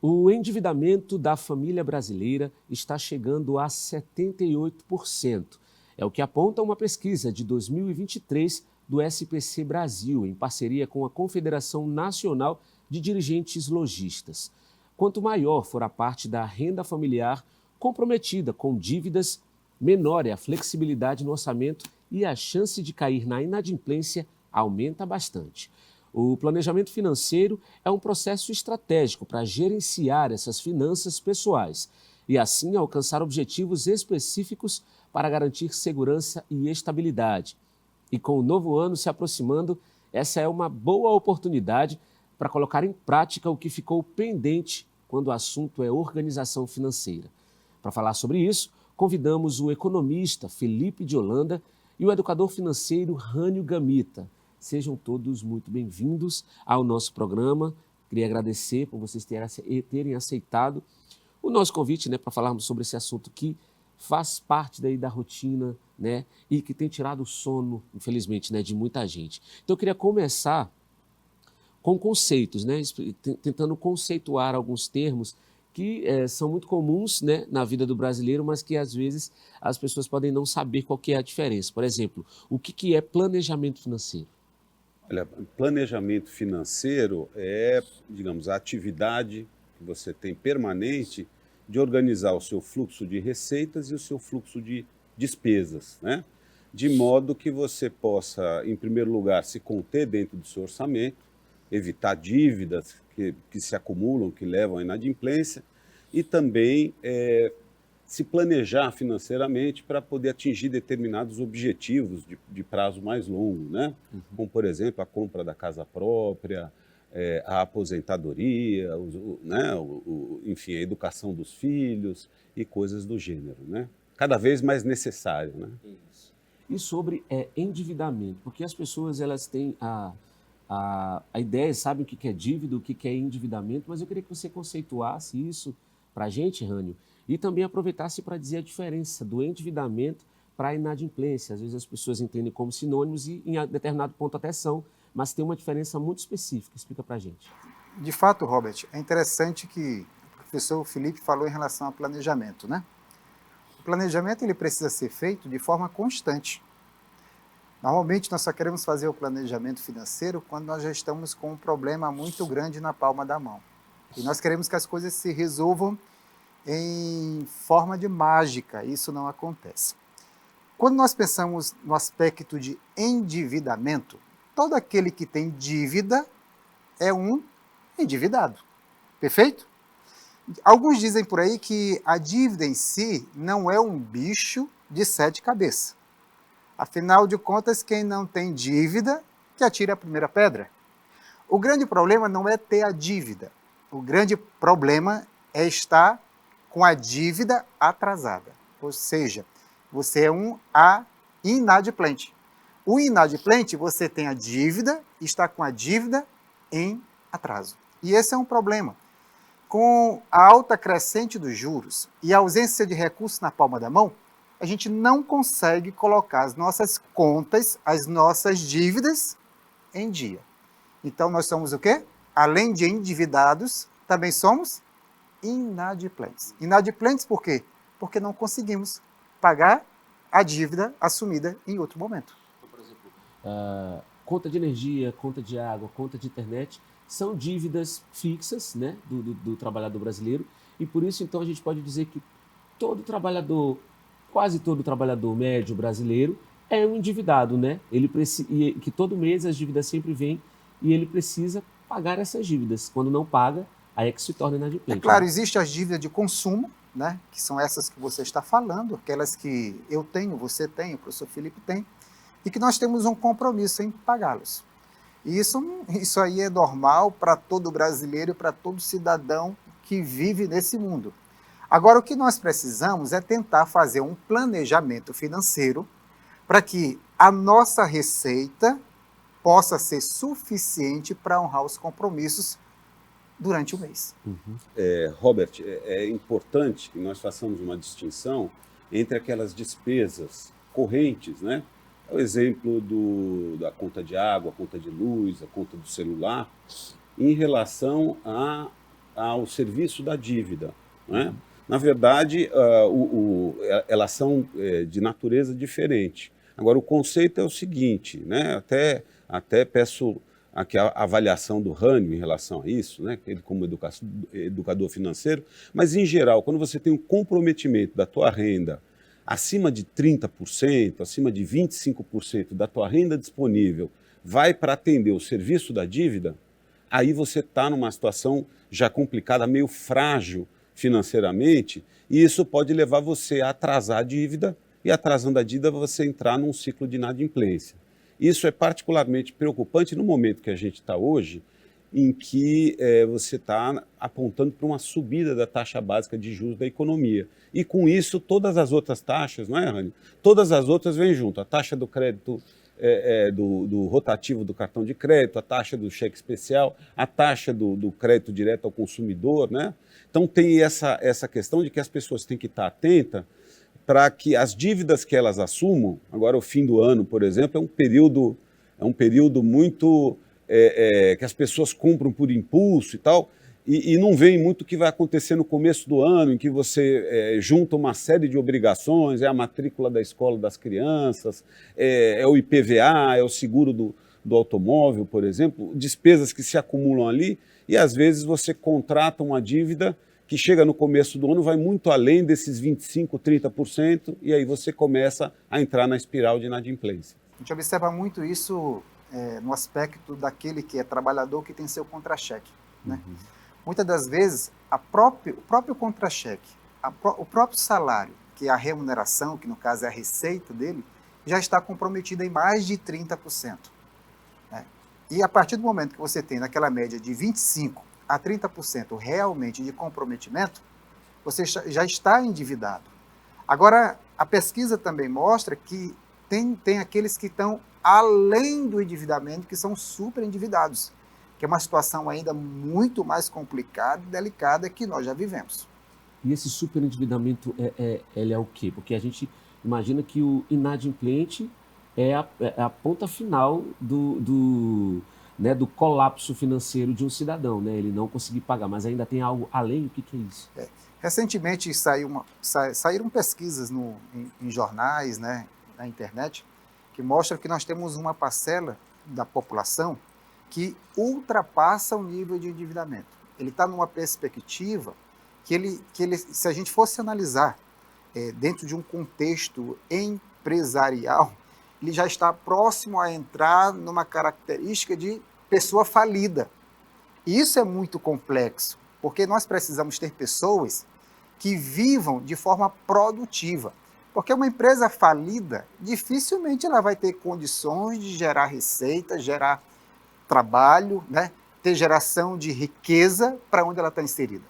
O endividamento da família brasileira está chegando a 78%. É o que aponta uma pesquisa de 2023 do SPC Brasil, em parceria com a Confederação Nacional de Dirigentes Lojistas. Quanto maior for a parte da renda familiar comprometida com dívidas, menor é a flexibilidade no orçamento e a chance de cair na inadimplência aumenta bastante. O planejamento financeiro é um processo estratégico para gerenciar essas finanças pessoais e, assim, alcançar objetivos específicos para garantir segurança e estabilidade. E com o novo ano se aproximando, essa é uma boa oportunidade para colocar em prática o que ficou pendente quando o assunto é organização financeira. Para falar sobre isso, convidamos o economista Felipe de Holanda e o educador financeiro Rânio Gamita. Sejam todos muito bem-vindos ao nosso programa. Queria agradecer por vocês terem aceitado o nosso convite, para falarmos sobre esse assunto que faz parte daí da rotina, e que tem tirado o sono, infelizmente, de muita gente. Então, eu queria começar com conceitos, tentando conceituar alguns termos que são muito comuns, na vida do brasileiro, mas que às vezes as pessoas podem não saber qual que é a diferença. Por exemplo, o que é planejamento financeiro? Olha, planejamento financeiro é, digamos, a atividade que você tem permanente de organizar o seu fluxo de receitas e o seu fluxo de despesas, de modo que você possa, em primeiro lugar, se conter dentro do seu orçamento, evitar dívidas que se acumulam, que levam à inadimplência, e também se planejar financeiramente para poder atingir determinados objetivos de prazo mais longo, como, por exemplo, a compra da casa própria, a aposentadoria, enfim, a educação dos filhos e coisas do gênero, Cada vez mais necessário, Isso. E sobre endividamento, porque as pessoas elas têm a ideia, sabem o que é dívida, o que é endividamento, mas eu queria que você conceituasse isso para a gente, Rânio, e também aproveitasse para dizer a diferença do endividamento para a inadimplência. Às vezes as pessoas entendem como sinônimos e em determinado ponto até são, mas tem uma diferença muito específica. Explica para a gente. De fato, Robert, é interessante que o professor Felipe falou em relação ao planejamento, O planejamento ele precisa ser feito de forma constante. Normalmente nós só queremos fazer o planejamento financeiro quando nós já estamos com um problema muito grande na palma da mão. E nós queremos que as coisas se resolvam em forma de mágica. Isso não acontece. Quando nós pensamos no aspecto de endividamento, todo aquele que tem dívida é um endividado. Perfeito? Alguns dizem por aí que a dívida em si não é um bicho de 7 cabeças. Afinal de contas, quem não tem dívida, que atire a primeira pedra. O grande problema não é ter a dívida. O grande problema é estar com a dívida atrasada. Ou seja, você é um inadimplente. O inadimplente, você tem a dívida, está com a dívida em atraso. E esse é um problema. Com a alta crescente dos juros e a ausência de recursos na palma da mão, a gente não consegue colocar as nossas contas, as nossas dívidas em dia. Então, nós somos o quê? Além de endividados, também somos inadimplentes. Inadimplentes por quê? Porque não conseguimos pagar a dívida assumida em outro momento. Então, por exemplo, conta de energia, conta de água, conta de internet, são dívidas fixas, do trabalhador brasileiro, e por isso, então, a gente pode dizer que quase todo trabalhador médio brasileiro é um endividado, e que todo mês as dívidas sempre vêm e ele precisa pagar essas dívidas. Quando não paga, aí é que se torna inadimplente. É claro, existem as dívidas de consumo, que são essas que você está falando, aquelas que eu tenho, você tem, o professor Felipe tem, e que nós temos um compromisso em pagá-los. E isso aí é normal para todo brasileiro, para todo cidadão que vive nesse mundo. Agora, o que nós precisamos é tentar fazer um planejamento financeiro para que a nossa receita possa ser suficiente para honrar os compromissos durante o mês. Robert, é importante que nós façamos uma distinção entre aquelas despesas correntes, É o exemplo da conta de água, a conta de luz, a conta do celular, em relação a ao serviço da dívida, né? Na verdade, elas são de natureza diferente. Agora, o conceito é o seguinte, né? Até peço aqui a avaliação do Hânio em relação a isso, né? Ele como educador financeiro, mas em geral, quando você tem um comprometimento da tua renda acima de 30%, acima de 25% da tua renda disponível vai para atender o serviço da dívida, aí você está numa situação já complicada, meio frágil financeiramente, e isso pode levar você a atrasar a dívida, e atrasando a dívida você entrar num ciclo de inadimplência. Isso é particularmente preocupante no momento que a gente está hoje, em que você está apontando para uma subida da taxa básica de juros da economia. E com isso, todas as outras taxas, não é, Rani? Todas as outras vêm junto. A taxa do crédito do rotativo do cartão de crédito, a taxa do cheque especial, a taxa do crédito direto ao consumidor, né? Então tem essa questão de que as pessoas têm que estar atentas para que as dívidas que elas assumam, agora o fim do ano, por exemplo, é um período muito que as pessoas compram por impulso e tal, e não veem muito o que vai acontecer no começo do ano, em que você junta uma série de obrigações, é a matrícula da escola das crianças, é o IPVA, é o seguro do automóvel, por exemplo, despesas que se acumulam ali, e às vezes você contrata uma dívida que chega no começo do ano, vai muito além desses 25%, 30%, e aí você começa a entrar na espiral de inadimplência. A gente observa muito isso no aspecto daquele que é trabalhador que tem seu contra-cheque, né? Uhum. Muitas das vezes, o próprio contra-cheque, o próprio salário, que é a remuneração, que no caso é a receita dele, já está comprometida em mais de 30%. Né? E a partir do momento que você tem naquela média de 25% a 30% realmente de comprometimento, você já está endividado. Agora, a pesquisa também mostra que tem aqueles que estão além do endividamento, que são super endividados, que é uma situação ainda muito mais complicada e delicada que nós já vivemos. E esse superendividamento ele é o quê? Porque a gente imagina que o inadimplente é a ponta final do colapso financeiro de um cidadão, né? Ele não conseguir pagar, mas ainda tem algo além. O que é isso? Recentemente saíram pesquisas em jornais, né, na internet, que mostram que nós temos uma parcela da população que ultrapassa o nível de endividamento. Ele está numa perspectiva que se a gente fosse analisar dentro de um contexto empresarial, ele já está próximo a entrar numa característica de pessoa falida. E isso é muito complexo, porque nós precisamos ter pessoas que vivam de forma produtiva. Porque uma empresa falida, dificilmente ela vai ter condições de gerar receita, gerar trabalho, né? Ter geração de riqueza para onde ela está inserida.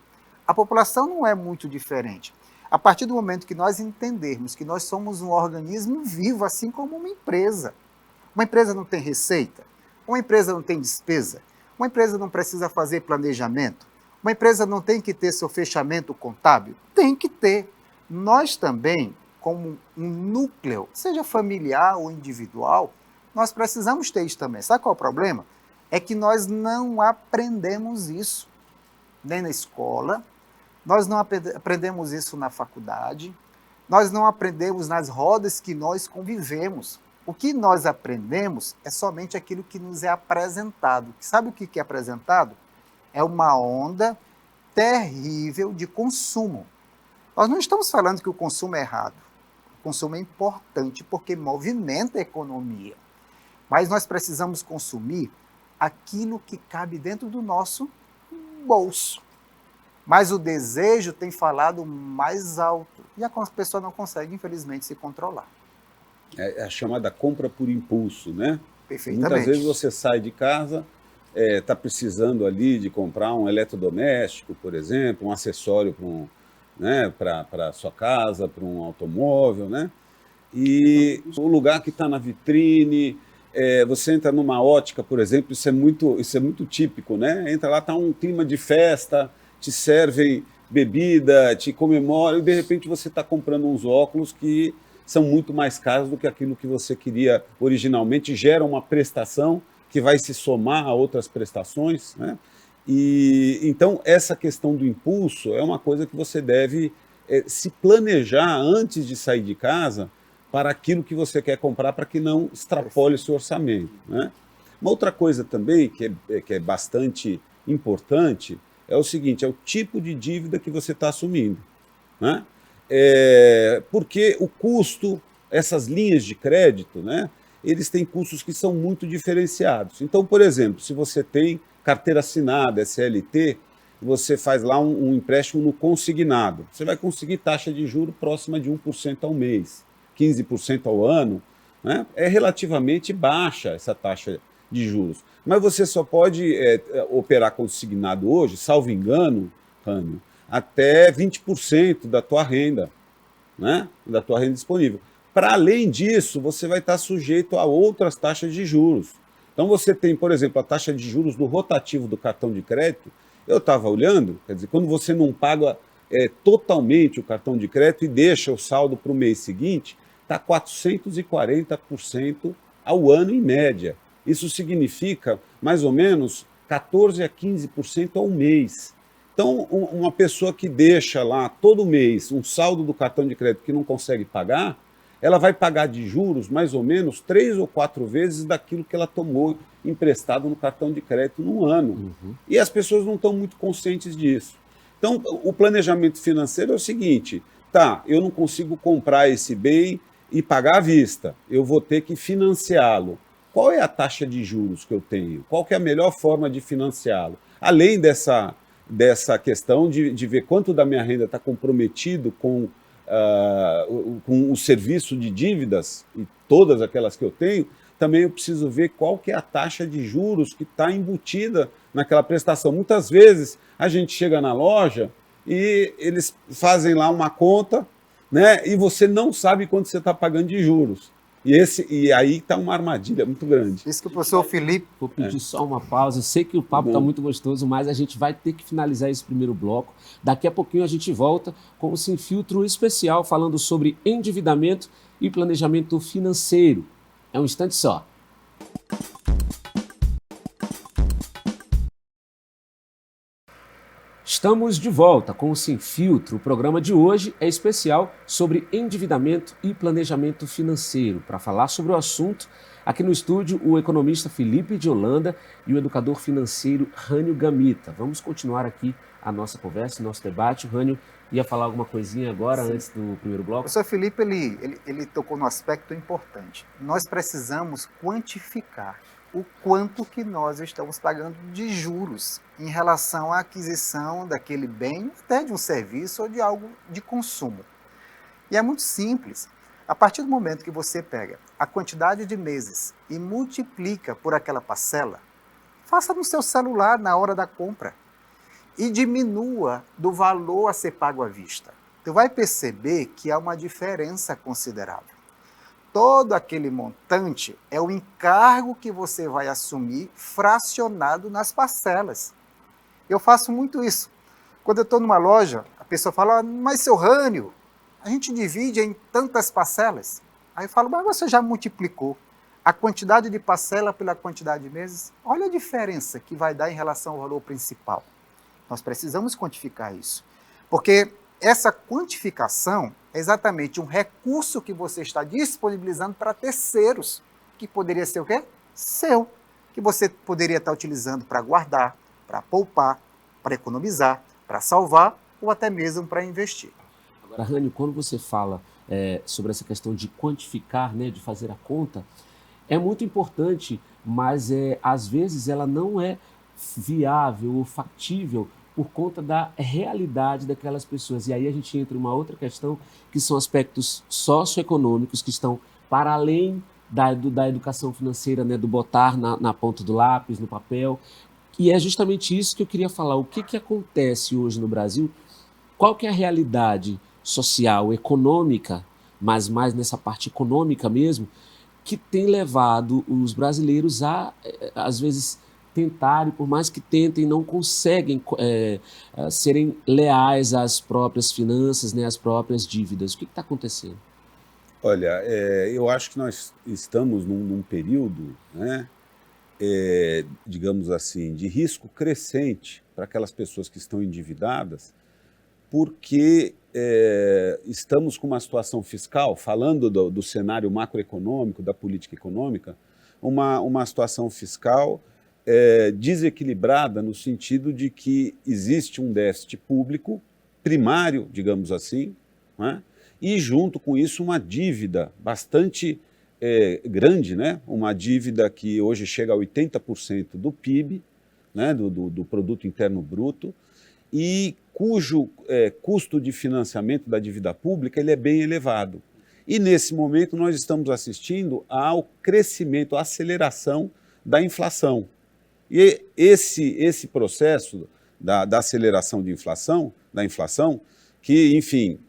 A população não é muito diferente. A partir do momento que nós entendermos que nós somos um organismo vivo, assim como uma empresa. Uma empresa não tem receita, uma empresa não tem despesa, uma empresa não precisa fazer planejamento, uma empresa não tem que ter seu fechamento contábil? Tem que ter. Nós também, como um núcleo, seja familiar ou individual, nós precisamos ter isso também. Sabe qual é o problema? É que nós não aprendemos isso, nem na escola, nós não aprendemos isso na faculdade, nós não aprendemos nas rodas que nós convivemos. O que nós aprendemos é somente aquilo que nos é apresentado. Sabe o que é apresentado? É uma onda terrível de consumo. Nós não estamos falando que o consumo é errado. O consumo é importante porque movimenta a economia. Mas nós precisamos consumir aquilo que cabe dentro do nosso bolso. Mas o desejo tem falado mais alto e a pessoa não consegue, infelizmente, se controlar. É a chamada compra por impulso, né? Perfeitamente. Muitas vezes você sai de casa, está precisando ali de comprar um eletrodoméstico, por exemplo, um acessório para a sua casa, para um automóvel, né? E o lugar que está na vitrine, você entra numa ótica, por exemplo, isso é muito típico, né? Entra lá, está um clima de festa, te servem bebida, te comemoram, e de repente você está comprando uns óculos que são muito mais caros do que aquilo que você queria originalmente, gera uma prestação que vai se somar a outras prestações, né? E então essa questão do impulso é uma coisa que você deve se planejar antes de sair de casa para aquilo que você quer comprar, para que não extrapole o seu orçamento, né? Uma outra coisa também que é bastante importante é o seguinte, é o tipo de dívida que você está assumindo, né? Porque o custo, essas linhas de crédito, né, eles têm custos que são muito diferenciados. Então, por exemplo, se você tem carteira assinada, SLT, você faz lá um empréstimo no consignado. Você vai conseguir taxa de juros próxima de 1% ao mês, 15% ao ano, né? É relativamente baixa essa taxa de juros. Mas você só pode operar consignado hoje, salvo engano, Rânio, até 20% da tua renda, né? Da tua renda disponível. Para além disso, você vai estar sujeito a outras taxas de juros. Então você tem, por exemplo, a taxa de juros do rotativo do cartão de crédito. Eu estava olhando, quer dizer, quando você não paga totalmente o cartão de crédito e deixa o saldo para o mês seguinte, está 440% ao ano em média. Isso significa mais ou menos 14 a 15% ao mês. Então, uma pessoa que deixa lá todo mês um saldo do cartão de crédito que não consegue pagar, ela vai pagar de juros mais ou menos 3 ou 4 vezes daquilo que ela tomou emprestado no cartão de crédito num ano. E as pessoas não estão muito conscientes disso. Então, o planejamento financeiro é o seguinte, tá, eu não consigo comprar esse bem e pagar à vista, eu vou ter que financiá-lo. Qual é a taxa de juros que eu tenho? Qual que é a melhor forma de financiá-lo? Além dessa questão de ver quanto da minha renda está comprometido com o serviço de dívidas, e todas aquelas que eu tenho, também eu preciso ver qual que é a taxa de juros que está embutida naquela prestação. Muitas vezes a gente chega na loja e eles fazem lá uma conta, né, e você não sabe quanto você está pagando de juros. E aí está uma armadilha muito grande. Isso que o professor Felipe... Vou pedir só uma pausa. Eu sei que o papo está muito gostoso, mas a gente vai ter que finalizar esse primeiro bloco. Daqui a pouquinho a gente volta com o Sem Filtro especial falando sobre endividamento e planejamento financeiro. É um instante só. Estamos de volta com o Sem Filtro. O programa de hoje é especial sobre endividamento e planejamento financeiro. Para falar sobre o assunto, aqui no estúdio, o economista Felipe de Holanda e o educador financeiro Rânio Gamita. Vamos continuar aqui a nossa conversa, o nosso debate. O Rânio ia falar alguma coisinha agora, antes do primeiro bloco? O professor Felipe, ele tocou num aspecto importante. Nós precisamos quantificar o quanto que nós estamos pagando de juros em relação à aquisição daquele bem, até de um serviço ou de algo de consumo. E é muito simples. A partir do momento que você pega a quantidade de meses e multiplica por aquela parcela, faça no seu celular na hora da compra e diminua do valor a ser pago à vista. Você vai perceber que há uma diferença considerável. Todo aquele montante é o encargo que você vai assumir fracionado nas parcelas. Eu faço muito isso. Quando eu estou numa loja, a pessoa fala, mas seu Rânio, a gente divide em tantas parcelas. Aí eu falo, mas você já multiplicou a quantidade de parcela pela quantidade de meses? Olha a diferença que vai dar em relação ao valor principal. Nós precisamos quantificar isso, porque essa quantificação é exatamente um recurso que você está disponibilizando para terceiros, que poderia ser o quê? Seu, que você poderia estar utilizando para guardar, para poupar, para economizar, para salvar ou até mesmo para investir. Agora, Rânio, quando você fala sobre essa questão de quantificar, né, de fazer a conta, é muito importante, mas às vezes ela não é viável ou factível por conta da realidade daquelas pessoas. E aí a gente entra em uma outra questão, que são aspectos socioeconômicos que estão para além da educação financeira, né, do botar na ponta do lápis, no papel. E é justamente isso que eu queria falar. O que acontece hoje no Brasil? Qual que é a realidade social, econômica, mas mais nessa parte econômica mesmo, que tem levado os brasileiros a, às vezes, tentarem, por mais que tentem, não conseguem serem leais às próprias finanças, né, às próprias dívidas. O que está acontecendo? Olha, eu acho que nós estamos num período, né, digamos assim, de risco crescente para aquelas pessoas que estão endividadas, porque estamos com uma situação fiscal, falando do cenário macroeconômico, da política econômica, uma situação fiscal desequilibrada no sentido de que existe um déficit público primário, digamos assim, né? E junto com isso uma dívida bastante grande, né? Uma dívida que hoje chega a 80% do PIB, né? do Produto Interno Bruto, e cujo custo de financiamento da dívida pública ele é bem elevado. E nesse momento nós estamos assistindo ao crescimento, à aceleração da inflação. E esse processo da aceleração da inflação, que, enfim,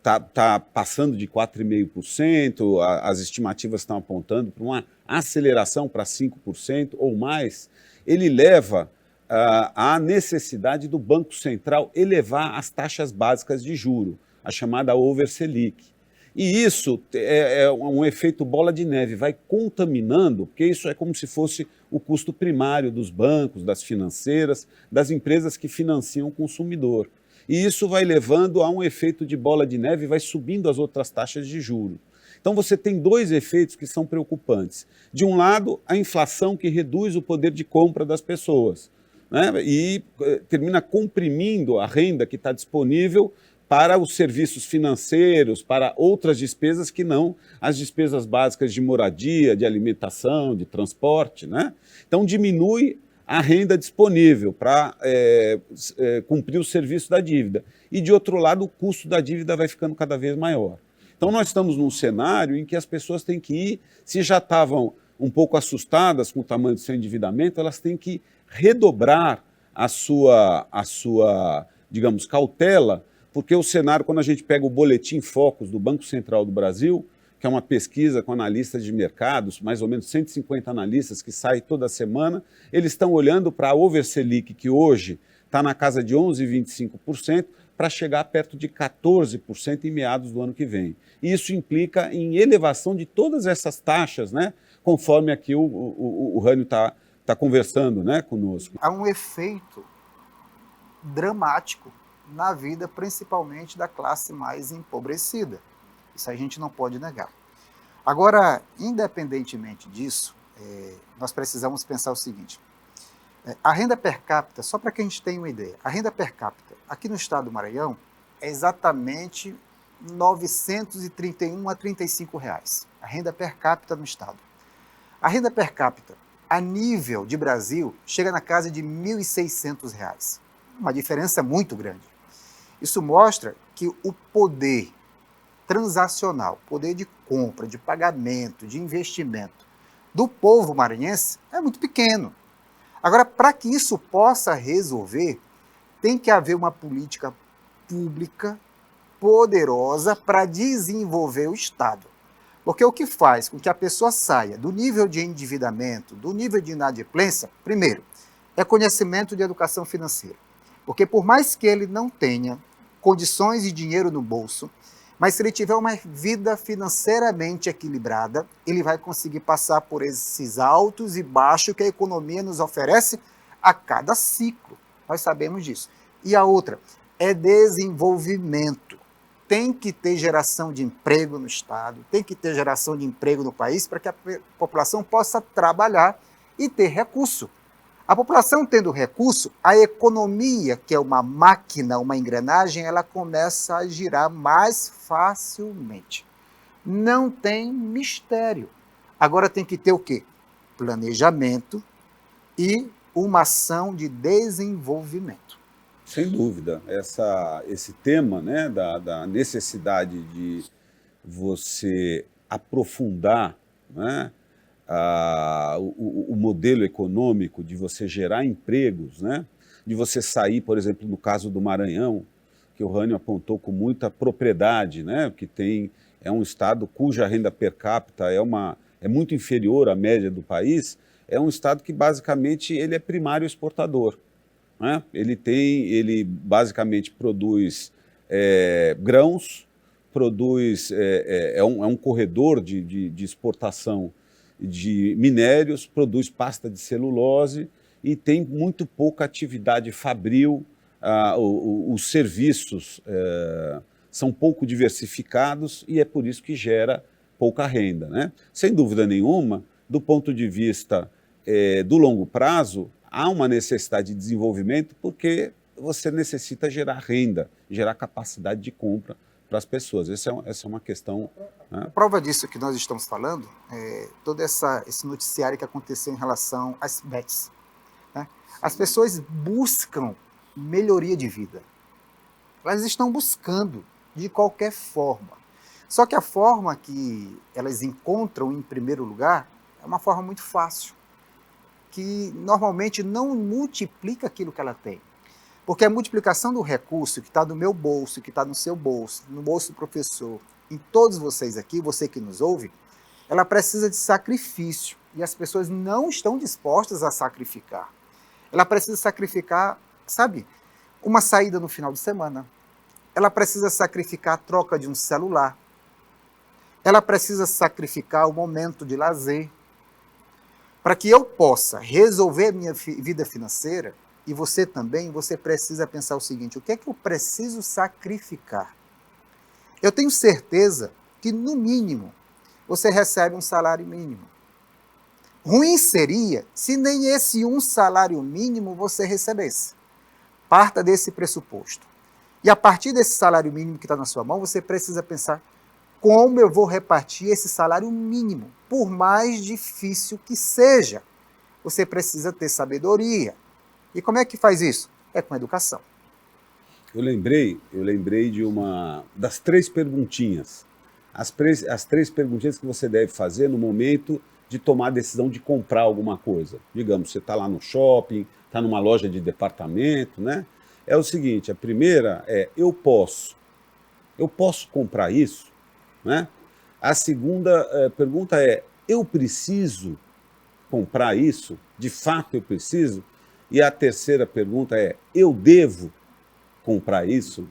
tá passando de 4,5%, as estimativas estão apontando para uma aceleração para 5% ou mais, ele leva à necessidade do Banco Central elevar as taxas básicas de juro, a chamada over Selic. E isso é um efeito bola de neve, vai contaminando, porque isso é como se fosse o custo primário dos bancos, das financeiras, das empresas que financiam o consumidor. E isso vai levando a um efeito de bola de neve e vai subindo as outras taxas de juros. Então você tem dois efeitos que são preocupantes. De um lado, a inflação que reduz o poder de compra das pessoas, né? E termina comprimindo a renda que está disponível para os serviços financeiros, para outras despesas que não as despesas básicas de moradia, de alimentação, de transporte, né? Então diminui a renda disponível para cumprir o serviço da dívida. E de outro lado, o custo da dívida vai ficando cada vez maior. Então nós estamos num cenário em que as pessoas têm que ir, se já estavam um pouco assustadas com o tamanho do seu endividamento, elas têm que redobrar a sua digamos, cautela, porque o cenário, quando a gente pega o Boletim Focus do Banco Central do Brasil, que é uma pesquisa com analistas de mercados, mais ou menos 150 analistas que saem toda semana, eles estão olhando para a over Selic, que hoje está na casa de 11,25%, para chegar perto de 14% em meados do ano que vem. E isso implica em elevação de todas essas taxas, né, conforme aqui o Rânio está conversando, né, conosco. Há um efeito dramático na vida, principalmente da classe mais empobrecida. Isso a gente não pode negar. Agora, independentemente disso, nós precisamos pensar o seguinte: a renda per capita, só para que a gente tenha uma ideia, a renda per capita aqui no estado do Maranhão é exatamente 931 a 35 reais. A renda per capita no estado. A renda per capita a nível de Brasil chega na casa de 1.600 reais. Uma diferença muito grande. Isso mostra que o poder transacional, poder de compra, de pagamento, de investimento do povo maranhense é muito pequeno. Agora, para que isso possa resolver, tem que haver uma política pública poderosa para desenvolver o Estado. Porque o que faz com que a pessoa saia do nível de endividamento, do nível de inadimplência, primeiro, é conhecimento de educação financeira. Porque por mais que ele não tenha condições e dinheiro no bolso, mas se ele tiver uma vida financeiramente equilibrada, ele vai conseguir passar por esses altos e baixos que a economia nos oferece a cada ciclo. Nós sabemos disso. E a outra é desenvolvimento. Tem que ter geração de emprego no Estado, tem que ter geração de emprego no país para que a população possa trabalhar e ter recurso. A população tendo recurso, a economia, que é uma máquina, uma engrenagem, ela começa a girar mais facilmente. Não tem mistério. Agora tem que ter o quê? Planejamento e uma ação de desenvolvimento. Sem dúvida, esse tema, né, da necessidade de você aprofundar, né, o modelo econômico, de você gerar empregos, né, de você sair, por exemplo, no caso do Maranhão, que o Rânio apontou com muita propriedade, né, que é um estado cuja renda per capita é muito inferior à média do país, é um estado que basicamente ele é primário exportador. Né? Ele basicamente produz grãos, é um corredor de exportação de minérios, produz pasta de celulose e tem muito pouca atividade fabril. Os serviços são pouco diversificados e é por isso que gera pouca renda, né? Sem dúvida nenhuma, do ponto de vista do longo prazo, há uma necessidade de desenvolvimento porque você necessita gerar renda, gerar capacidade de compra para as pessoas. Essa é uma questão... A prova disso que nós estamos falando é todo esse noticiário que aconteceu em relação às bets, né? As pessoas buscam melhoria de vida. Elas estão buscando de qualquer forma. Só que a forma que elas encontram em primeiro lugar é uma forma muito fácil, que normalmente não multiplica aquilo que ela tem. Porque a multiplicação do recurso que está no meu bolso, que está no seu bolso, no bolso do professor, em todos vocês aqui, você que nos ouve, ela precisa de sacrifício. E as pessoas não estão dispostas a sacrificar. Ela precisa sacrificar, sabe, uma saída no final de semana. Ela precisa sacrificar a troca de um celular. Ela precisa sacrificar o momento de lazer. Para que eu possa resolver a minha vida financeira, e você também, você precisa pensar o seguinte: o que é que eu preciso sacrificar? Eu tenho certeza que, no mínimo, você recebe um salário mínimo. Ruim seria se nem esse um salário mínimo você recebesse. Parta desse pressuposto. E a partir desse salário mínimo que está na sua mão, você precisa pensar como eu vou repartir esse salário mínimo, por mais difícil que seja. Você precisa ter sabedoria. E como é que faz isso? É com educação. Eu lembrei de das 3 perguntinhas. As 3 perguntinhas que você deve fazer no momento de tomar a decisão de comprar alguma coisa. Digamos, você está lá no shopping, está numa loja de departamento, né? É o seguinte: a primeira é: eu posso comprar isso, né? A segunda pergunta é: eu preciso comprar isso? De fato eu preciso? E a terceira pergunta é: eu devo comprar isso?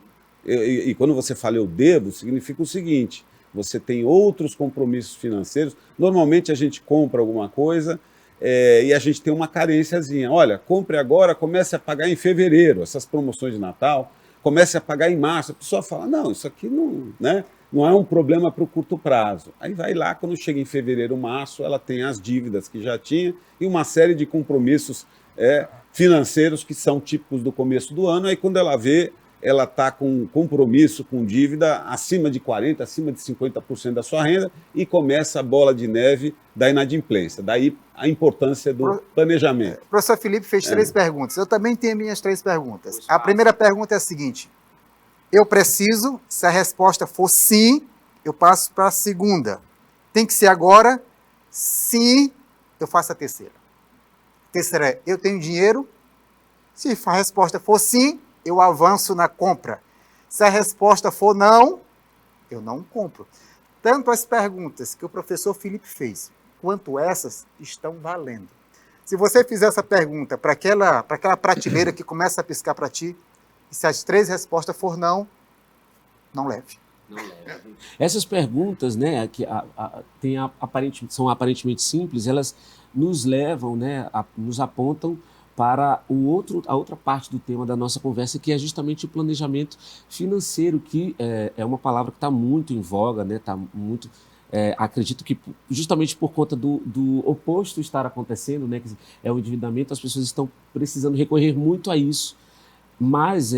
E quando você fala eu devo, significa o seguinte: você tem outros compromissos financeiros. Normalmente a gente compra alguma coisa e a gente tem uma carênciazinha. Olha, compre agora, comece a pagar em fevereiro, essas promoções de Natal, comece a pagar em março. A pessoa fala: não, isso aqui não, né, não é um problema para o curto prazo. Aí vai lá, quando chega em fevereiro, março, ela tem as dívidas que já tinha e uma série de compromissos financeiros que são típicos do começo do ano. Aí quando ela vê, ela está com compromisso, com dívida acima de 40%, acima de 50% da sua renda e começa a bola de neve da inadimplência. Daí a importância do planejamento. O professor Felipe fez 3 perguntas. Eu também tenho minhas 3 perguntas. A primeira pergunta é a seguinte: eu preciso? Se a resposta for sim, eu passo para a segunda. Tem que ser agora? Sim, eu faço a terceira. A terceira é: eu tenho dinheiro? Se a resposta for sim, eu avanço na compra. Se a resposta for não, eu não compro. Tanto as perguntas que o professor Felipe fez, quanto essas, estão valendo. Se você fizer essa pergunta para aquela prateleira que começa a piscar para ti, e se as 3 respostas for não, não leve. Essas perguntas, né, que são aparentemente simples, elas nos levam, né, nos apontam para a outra parte do tema da nossa conversa, que é justamente o planejamento financeiro, que é uma palavra que está muito em voga, né, tá muito, acredito que justamente por conta do oposto estar acontecendo, né, que é o endividamento, as pessoas estão precisando recorrer muito a isso. Mas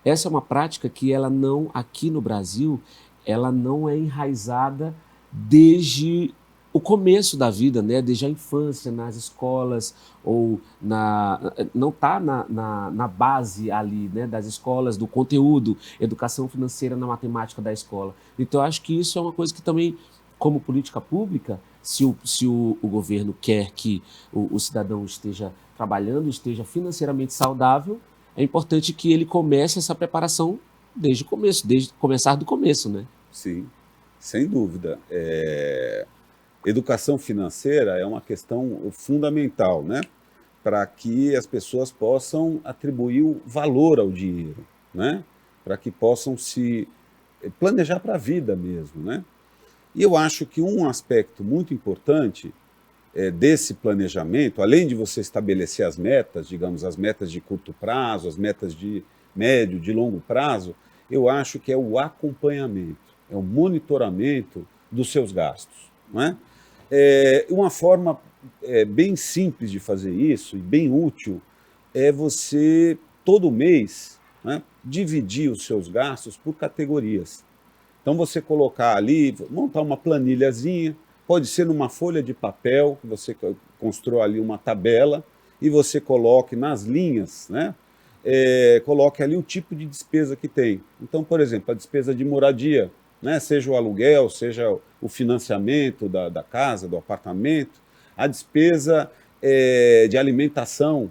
essa é uma prática que ela não, aqui no Brasil, ela não é enraizada desde o começo da vida, né? Desde a infância, nas escolas, ou não está na base ali, né? Das escolas, do conteúdo, educação financeira na matemática da escola. Então, eu acho que isso é uma coisa que também, como política pública, se o governo quer que o cidadão esteja trabalhando, esteja financeiramente saudável, é importante que ele comece essa preparação desde o começo, desde começar do começo, né? Sim, sem dúvida. Educação financeira é uma questão fundamental, né? Para que as pessoas possam atribuir o valor ao dinheiro, né? Para que possam se planejar para a vida mesmo, né? E eu acho que um aspecto muito importante desse planejamento, além de você estabelecer as metas, digamos, as metas de curto prazo, as metas de médio, de longo prazo, eu acho que é o acompanhamento, é o monitoramento dos seus gastos. Não é? Uma forma bem simples de fazer isso e bem útil é você, todo mês, né, dividir os seus gastos por categorias. Então você colocar ali, montar uma planilhazinha, pode ser numa folha de papel, que você constrói ali uma tabela e você coloque nas linhas, né? Coloque ali o tipo de despesa que tem. Então, por exemplo, a despesa de moradia, né? Seja o aluguel, seja o financiamento da casa, do apartamento, a despesa de alimentação,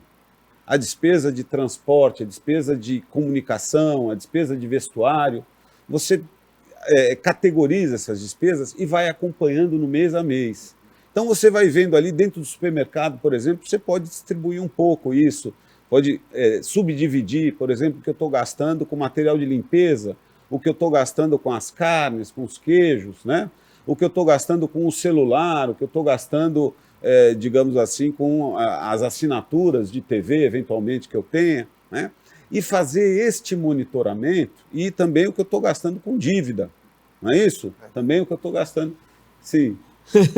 a despesa de transporte, a despesa de comunicação, a despesa de vestuário. Você categoriza essas despesas e vai acompanhando no mês a mês. Então você vai vendo ali dentro do supermercado, por exemplo, você pode distribuir um pouco isso, pode subdividir, por exemplo, o que eu estou gastando com material de limpeza, o que eu estou gastando com as carnes, com os queijos, né? O que eu estou gastando com o celular, o que eu estou gastando, digamos assim, com as assinaturas de TV, eventualmente, que eu tenha, né? E fazer este monitoramento e também o que eu estou gastando com dívida, não é isso? Também o que eu estou gastando, sim.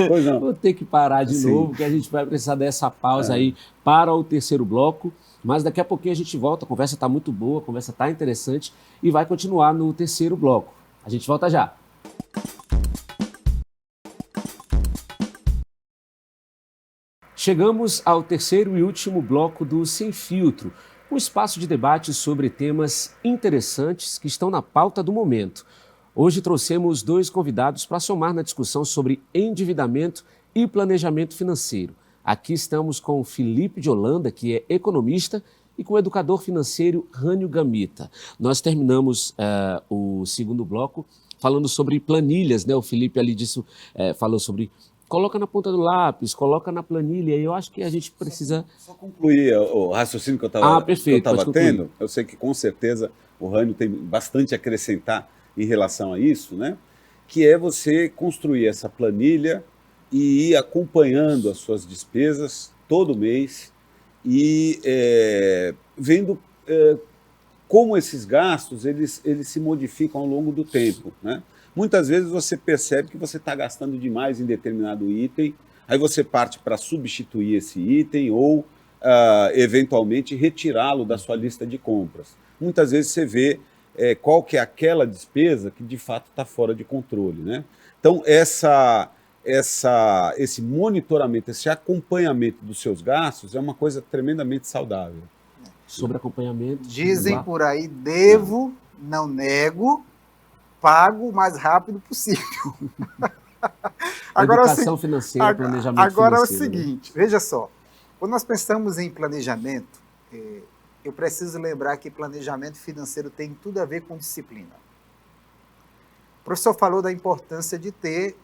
Pois não. Vou ter que parar de novo, que a gente vai precisar dessa pausa aí para o terceiro bloco, mas daqui a pouquinho a gente volta, a conversa está muito boa, a conversa está interessante e vai continuar no terceiro bloco. A gente volta já. Chegamos ao terceiro e último bloco do Sem Filtro, um espaço de debate sobre temas interessantes que estão na pauta do momento. Hoje trouxemos dois convidados para somar na discussão sobre endividamento e planejamento financeiro. Aqui estamos com o Felipe de Holanda, que é economista, e com o educador financeiro Rânio Gamita. Nós terminamos o segundo bloco falando sobre planilhas, né? O Felipe ali falou sobre coloca na ponta do lápis, coloca na planilha, e eu acho que a gente precisa... Só concluir o raciocínio que eu estava tendo. Eu sei que com certeza o Rânio tem bastante a acrescentar em relação a isso, né? Que é você construir essa planilha e ir acompanhando as suas despesas todo mês e vendo como esses gastos eles se modificam ao longo do tempo, né? Muitas vezes você percebe que você está gastando demais em determinado item, aí você parte para substituir esse item ou, eventualmente, retirá-lo da sua lista de compras. Muitas vezes você vê qual que é aquela despesa que, de fato, está fora de controle, né? Então, esse monitoramento, esse acompanhamento dos seus gastos é uma coisa tremendamente saudável. Sobre acompanhamento... Dizem por aí, devo, não nego... pago o mais rápido possível. Agora, educação financeira, planejamento agora financeiro. É o seguinte, veja só, quando nós pensamos em planejamento, eu preciso lembrar que planejamento financeiro tem tudo a ver com disciplina. O professor falou da importância de ter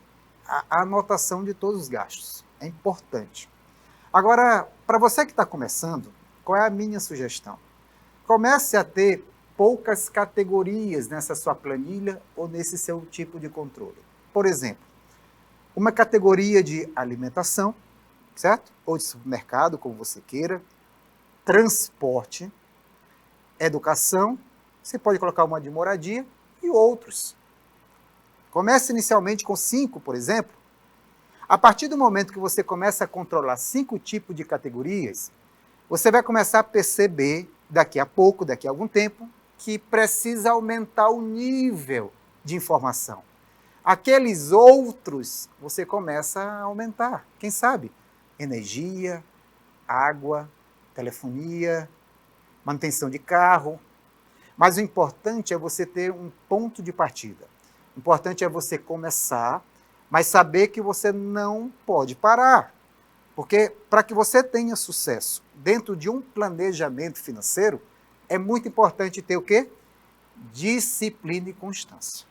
a anotação de todos os gastos. É importante. Agora, para você que está começando, qual é a minha sugestão? Comece a ter poucas categorias nessa sua planilha ou nesse seu tipo de controle. Por exemplo, uma categoria de alimentação, certo? Ou de supermercado, como você queira, transporte, educação, você pode colocar uma de moradia e outros. Comece inicialmente com 5, por exemplo. A partir do momento que você começa a controlar 5 tipos de categorias, você vai começar a perceber, daqui a pouco, daqui a algum tempo, que precisa aumentar o nível de informação. Aqueles outros, você começa a aumentar. Quem sabe? Energia, água, telefonia, manutenção de carro. Mas o importante é você ter um ponto de partida. O importante é você começar, mas saber que você não pode parar. Porque para que você tenha sucesso dentro de um planejamento financeiro, é muito importante ter o quê? Disciplina e constância.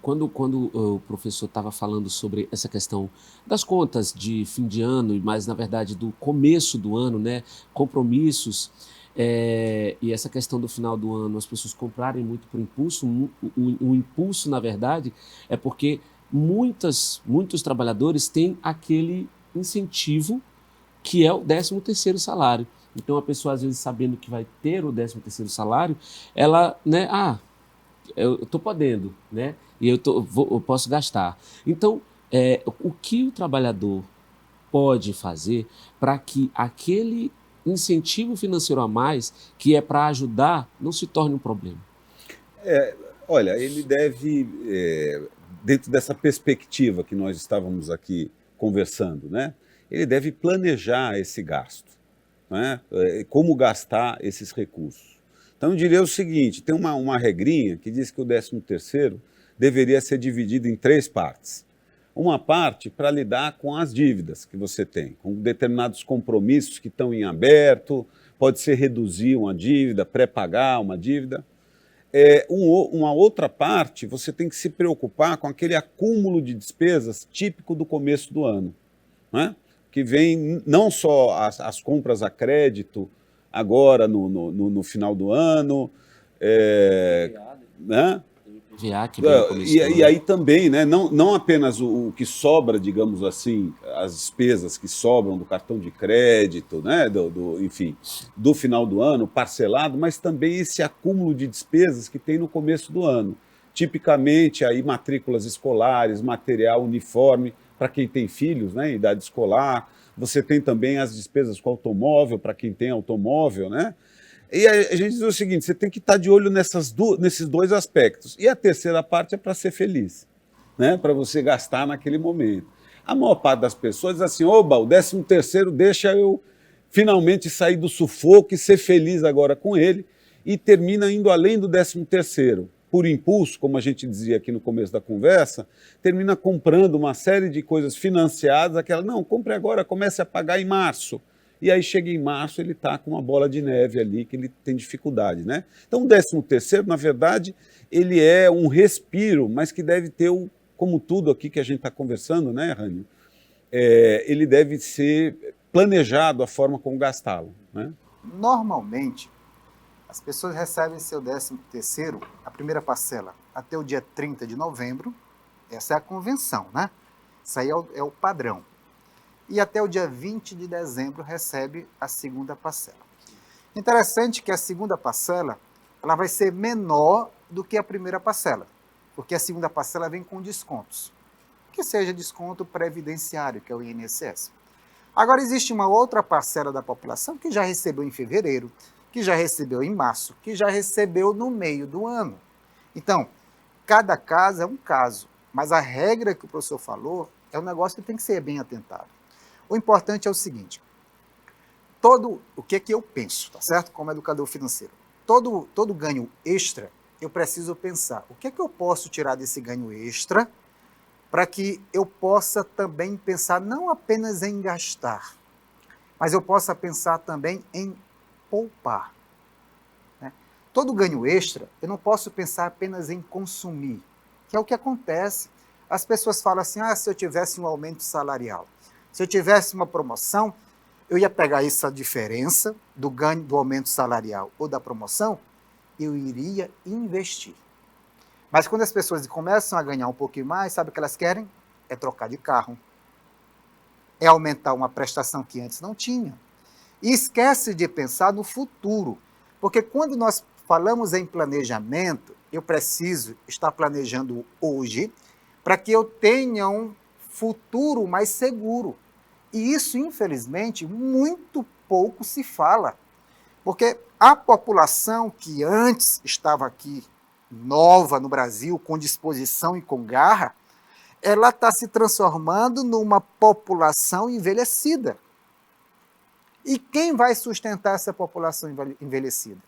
Quando o professor estava falando sobre essa questão das contas de fim de ano, mas na verdade do começo do ano, né, compromissos, e essa questão do final do ano, as pessoas comprarem muito por impulso, o impulso, na verdade, é porque muitos trabalhadores têm aquele incentivo que é o 13º salário. Então, a pessoa, às vezes, sabendo que vai ter o 13º salário, ela, né, eu estou podendo, né, e eu posso gastar. Então, o que o trabalhador pode fazer para que aquele incentivo financeiro a mais, que é para ajudar, não se torne um problema? Olha, ele deve, dentro dessa perspectiva que nós estávamos aqui conversando, né, ele deve planejar esse gasto, né, como gastar esses recursos. Então, eu diria o seguinte, tem uma regrinha que diz que o 13º deveria ser dividido em 3 partes. Uma parte para lidar com as dívidas que você tem, com determinados compromissos que estão em aberto, pode ser reduzir uma dívida, pré-pagar uma dívida. Uma outra parte, você tem que se preocupar com aquele acúmulo de despesas típico do começo do ano, né? Que vem não só as compras a crédito agora no final do ano, né? IPVA que vem no começo do E ano. aí também, né, não apenas o que sobra, digamos assim, as despesas que sobram do cartão de crédito, né, enfim, do final do ano, parcelado, mas também esse acúmulo de despesas que tem no começo do ano. Tipicamente, aí, matrículas escolares, material, uniforme, para quem tem filhos, né, em idade escolar. Você tem também as despesas com automóvel, para quem tem automóvel, né? E a gente diz o seguinte, você tem que estar de olho nesses 2 aspectos. E a terceira parte é para ser feliz, né? Para você gastar naquele momento. A maior parte das pessoas diz assim, oba, o 13º deixa eu finalmente sair do sufoco e ser feliz agora com ele, e termina indo além do 13º. Por impulso, como a gente dizia aqui no começo da conversa, termina comprando uma série de coisas financiadas, não, compre agora, comece a pagar em março. E aí chega em março, ele está com uma bola de neve ali, que ele tem dificuldade, né? Então o 13º, na verdade, ele é um respiro, mas que deve ter, como tudo aqui que a gente está conversando, né, Rânio? Ele deve ser planejado a forma como gastá-lo, né? Normalmente, as pessoas recebem seu 13º, a primeira parcela, até o dia 30 de novembro, essa é a convenção, né? Isso aí é o padrão. E até o dia 20 de dezembro recebe a segunda parcela. Interessante que a segunda parcela ela vai ser menor do que a primeira parcela, porque a segunda parcela vem com descontos, que seja desconto previdenciário, que é o INSS. Agora existe uma outra parcela da população que já recebeu em fevereiro, que já recebeu em março, que já recebeu no meio do ano. Então, cada caso é um caso, mas a regra que o professor falou é um negócio que tem que ser bem atentado. O importante é o seguinte, o que eu penso, tá certo? Como educador financeiro, todo ganho extra, eu preciso pensar, o que eu posso tirar desse ganho extra para que eu possa também pensar não apenas em gastar, mas eu possa pensar também em poupar. Né? Todo ganho extra, eu não posso pensar apenas em consumir, que é o que acontece. As pessoas falam assim, se eu tivesse um aumento salarial, se eu tivesse uma promoção, eu ia pegar essa diferença do ganho do aumento salarial ou da promoção, eu iria investir. Mas quando as pessoas começam a ganhar um pouquinho mais, sabe o que elas querem? É trocar de carro. É aumentar uma prestação que antes não tinha. E esquece de pensar no futuro. Porque quando nós falamos em planejamento, eu preciso estar planejando hoje para que eu tenha um futuro mais seguro. E isso, infelizmente, muito pouco se fala. Porque a população que antes estava aqui, nova no Brasil, com disposição e com garra, ela está se transformando numa população envelhecida. E quem vai sustentar essa população envelhecida?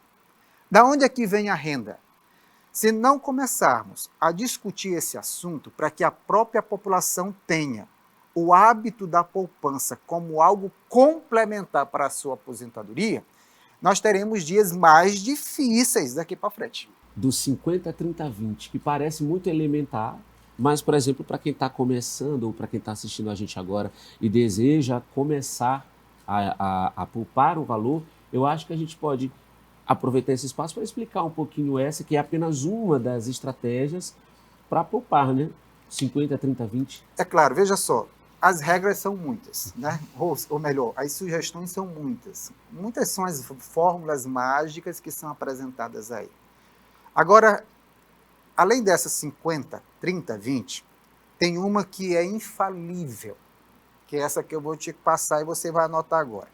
Da onde é que vem a renda? Se não começarmos a discutir esse assunto para que a própria população tenha o hábito da poupança como algo complementar para a sua aposentadoria, nós teremos dias mais difíceis daqui para frente. Do 50 a 30 a 20, que parece muito elementar, mas, por exemplo, para quem está começando ou para quem está assistindo a gente agora e deseja começar a poupar um valor, eu acho que a gente pode aproveitar esse espaço para explicar um pouquinho essa, que é apenas uma das estratégias para poupar, né? 50, 30, 20? É claro, veja só, as regras são muitas, né? Ou melhor, as sugestões são muitas. Muitas são as fórmulas mágicas que são apresentadas aí. Agora, além dessas 50, 30, 20, tem uma que é infalível, que é essa que eu vou te passar e você vai anotar agora.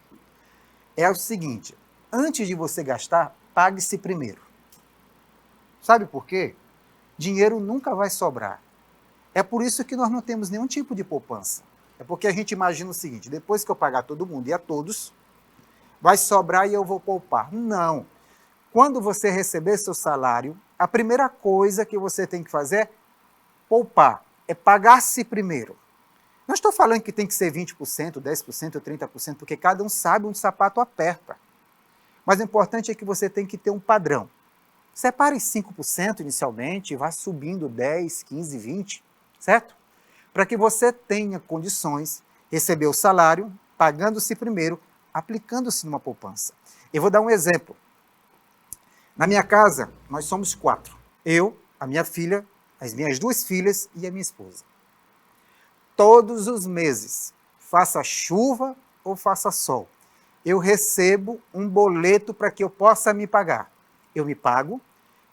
É o seguinte, antes de você gastar, pague-se primeiro. Sabe por quê? Dinheiro nunca vai sobrar. É por isso que nós não temos nenhum tipo de poupança. É porque a gente imagina o seguinte, depois que eu pagar todo mundo e a todos, vai sobrar e eu vou poupar. Não. Quando você receber seu salário, a primeira coisa que você tem que fazer é poupar, é pagar-se primeiro. Não estou falando que tem que ser 20%, 10%, 30%, porque cada um sabe onde o sapato aperta. Mas o importante é que você tem que ter um padrão. Separe 5% inicialmente e vá subindo 10, 15, 20, certo? Para que você tenha condições, receber o salário, pagando-se primeiro, aplicando-se numa poupança. Eu vou dar um exemplo. Na minha casa, nós somos 4. Eu, a minha filha, as minhas 2 filhas e a minha esposa. Todos os meses, faça chuva ou faça sol, eu recebo um boleto para que eu possa me pagar. Eu me pago,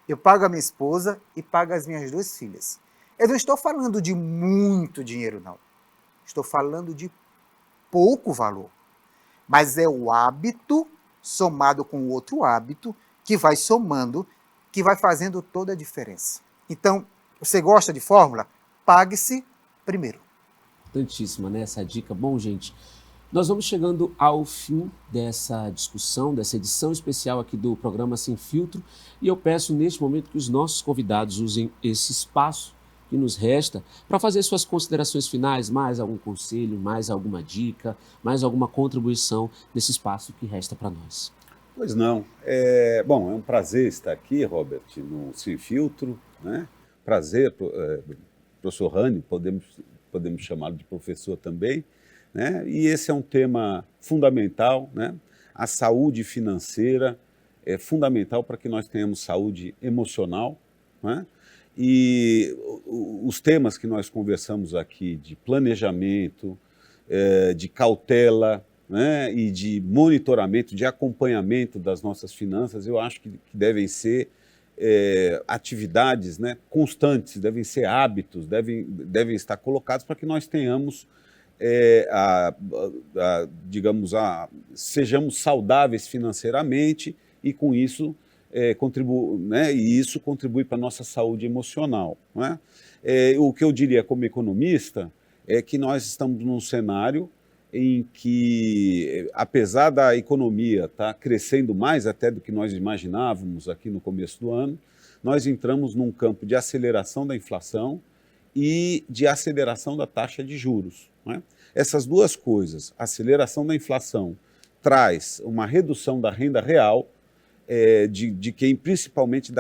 eu pago a minha esposa e pago as minhas 2 filhas. Eu não estou falando de muito dinheiro, não. Estou falando de pouco valor. Mas é o hábito somado com o outro hábito que vai somando, que vai fazendo toda a diferença. Então, você gosta de fórmula? Pague-se primeiro. Importantíssima, né, essa dica. Bom, gente, nós vamos chegando ao fim dessa discussão, dessa edição especial aqui do programa Sem Filtro, e eu peço neste momento que os nossos convidados usem esse espaço que nos resta para fazer suas considerações finais, mais algum conselho, mais alguma dica, mais alguma contribuição nesse espaço que resta para nós. Pois não. Bom, é um prazer estar aqui, Robert, no Sem Filtro, né? Prazer, professor Rani, podemos chamá-lo de professor também, né? E esse é um tema fundamental, né? A saúde financeira é fundamental para que nós tenhamos saúde emocional, né? E os temas que nós conversamos aqui de planejamento, de cautela, né, e de monitoramento, de acompanhamento das nossas finanças, eu acho que devem ser atividades, né, constantes, devem ser hábitos, devem estar colocados para que nós tenhamos, sejamos saudáveis financeiramente e com isso e isso contribui para a nossa saúde emocional, né? O que eu diria como economista é que nós estamos num cenário em que, apesar da economia estar crescendo mais até do que nós imaginávamos aqui no começo do ano, nós entramos num campo de aceleração da inflação e de aceleração da taxa de juros, né? Essas duas coisas, a aceleração da inflação traz uma redução da renda real, de quem, principalmente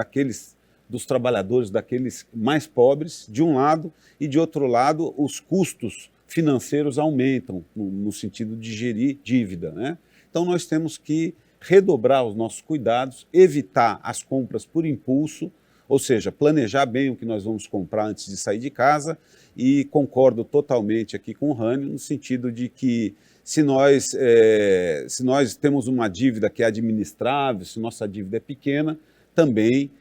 dos trabalhadores, daqueles mais pobres, de um lado, e de outro lado, os custos financeiros aumentam, no sentido de gerir dívida, né? Então nós temos que redobrar os nossos cuidados, evitar as compras por impulso, ou seja, planejar bem o que nós vamos comprar antes de sair de casa, e concordo totalmente aqui com o Rani, no sentido de que se nós temos uma dívida que é administrável, se nossa dívida é pequena, também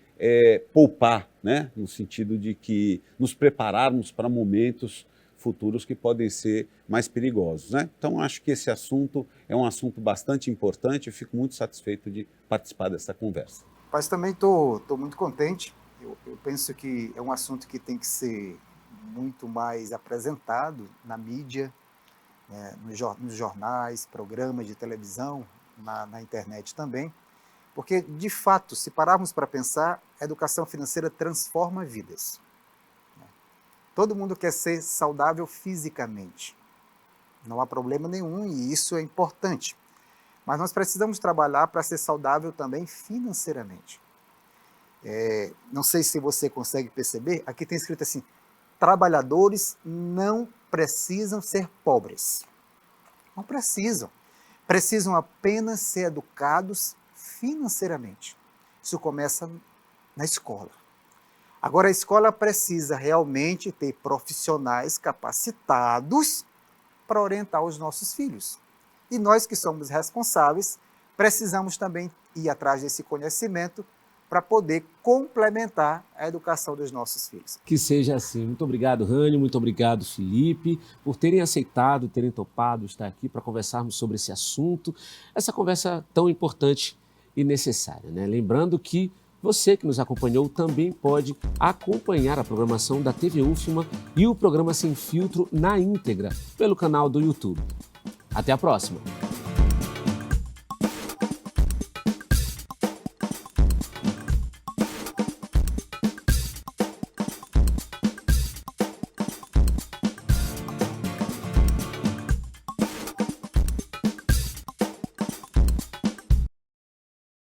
poupar, né? No sentido de que nos prepararmos para momentos futuros que podem ser mais perigosos, né? Então, acho que esse assunto é um assunto bastante importante e fico muito satisfeito de participar dessa conversa. Mas também estou muito contente. Eu penso que é um assunto que tem que ser muito mais apresentado na mídia, né, nos jornais, programas de televisão, na internet também, porque, de fato, se pararmos para pensar, a educação financeira transforma vidas. Todo mundo quer ser saudável fisicamente. Não há problema nenhum e isso é importante. Mas nós precisamos trabalhar para ser saudável também financeiramente. Não sei se você consegue perceber, aqui tem escrito assim, trabalhadores não precisam ser pobres. Não precisam. Precisam apenas ser educados financeiramente. Isso começa na escola. Agora, a escola precisa realmente ter profissionais capacitados para orientar os nossos filhos. E nós que somos responsáveis, precisamos também ir atrás desse conhecimento para poder complementar a educação dos nossos filhos. Que seja assim. Muito obrigado, Rânio, muito obrigado, Felipe, por terem aceitado, terem topado estar aqui para conversarmos sobre esse assunto, essa conversa tão importante e necessária, né? Lembrando que você que nos acompanhou também pode acompanhar a programação da TV UFMA e o programa Sem Filtro na íntegra pelo canal do YouTube. Até a próxima!